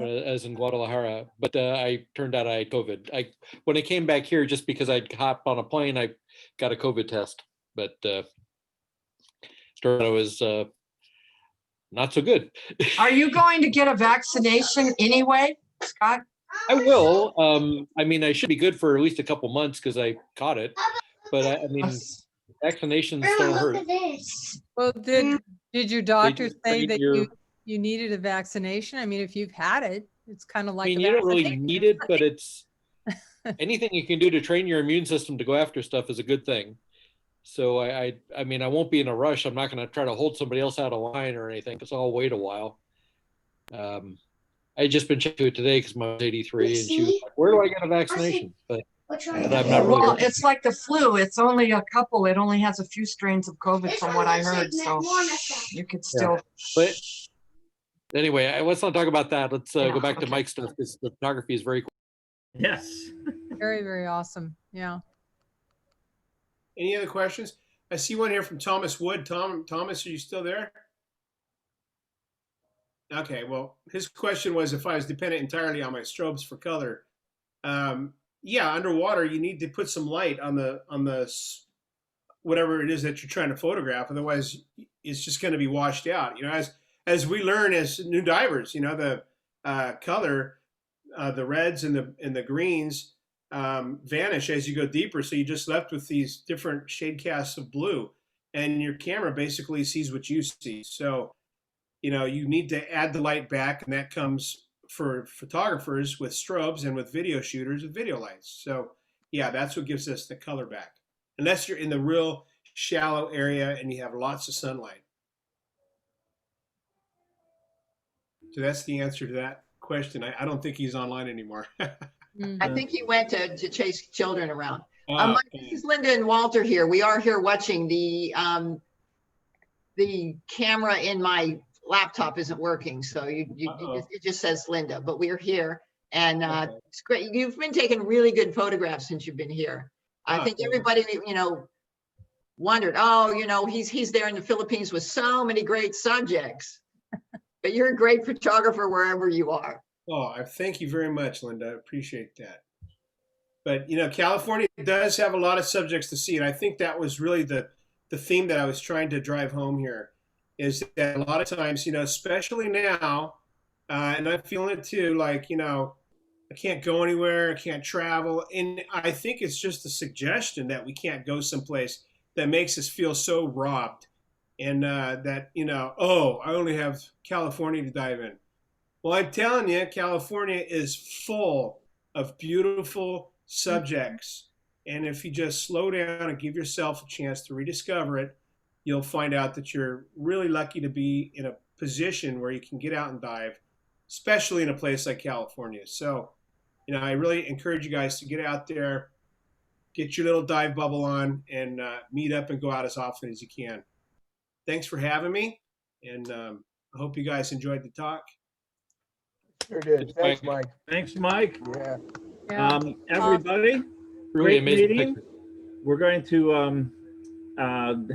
As in Guadalajara, but I turned out I had COVID. When I came back here, just because I'd hop on a plane, I got a COVID test, but started I was not so good. Are you going to get a vaccination anyway, Scott? I will. I should be good for at least a couple months because I caught it, but vaccinations don't hurt. Well, did your doctor say that you needed a vaccination? I mean, if you've had it, it's kind of like. You don't really need it, but it's anything you can do to train your immune system to go after stuff is a good thing. So I won't be in a rush. I'm not going to try to hold somebody else out of line or anything because I'll wait a while. I just been checked to it today because my mom's 83 and she was like, "Where do I get a vaccination?" But but I'm not really. Well, it's like the flu. It's only a couple. It only has a few strains of COVID from what I heard. So you could still. But anyway, let's not talk about that. Let's Yeah, go back to okay. Mike's stuff. Because the photography is very cool. Yes. Very, very awesome. Yeah. Any other questions? I see one here from Thomas Wood. Thomas, are you still there? Okay, well, his question was if I was dependent entirely on my strobes for color. Yeah, underwater, you need to put some light on the whatever it is that you're trying to photograph. Otherwise, it's just going to be washed out. You know, as we learn as new divers, you know, the color, the reds and the greens vanish as you go deeper. So you're just left with these different shade casts of blue, and your camera basically sees what you see. So, you know, you need to add the light back, and that comes for photographers with strobes and with video shooters with video lights. So yeah, that's what gives us the color back. Unless you're in the real shallow area and you have lots of sunlight. So that's the answer to that question. I don't think he's online anymore. I think he went to chase children around. Oh, Mike, okay. this is Linda and Walter here. We are here watching the camera in my laptop isn't working, so it just says Linda, but we're here, and Okay. it's great. You've been taking really good photographs since you've been here. I Ah, think cool. everybody, you know, wondered, oh, you know, he's there in the Philippines with so many great subjects, but you're a great photographer wherever you are. Oh, I thank you very much, Linda. I appreciate that. But you know, California does have a lot of subjects to see, and I think that was really the theme that I was trying to drive home here. Is that a lot of times, you know, especially now, and I'm feeling it too, like, you know, I can't go anywhere, I can't travel. And I think it's just a suggestion that we can't go someplace that makes us feel so robbed. And that, you know, oh, I only have California to dive in. Well, I'm telling you, California is full of beautiful subjects. And if you just slow down and give yourself a chance to rediscover it, you'll find out that you're really lucky to be in a position where you can get out and dive, especially in a place like California. So, you know, I really encourage you guys to get out there, get your little dive bubble on, and meet up and go out as often as you can. Thanks for having me, and I hope you guys enjoyed the talk. Sure did. Thanks, Mike. Thanks, Mike. Yeah. Yeah. Everybody, Really great amazing meeting. picture. We're going to have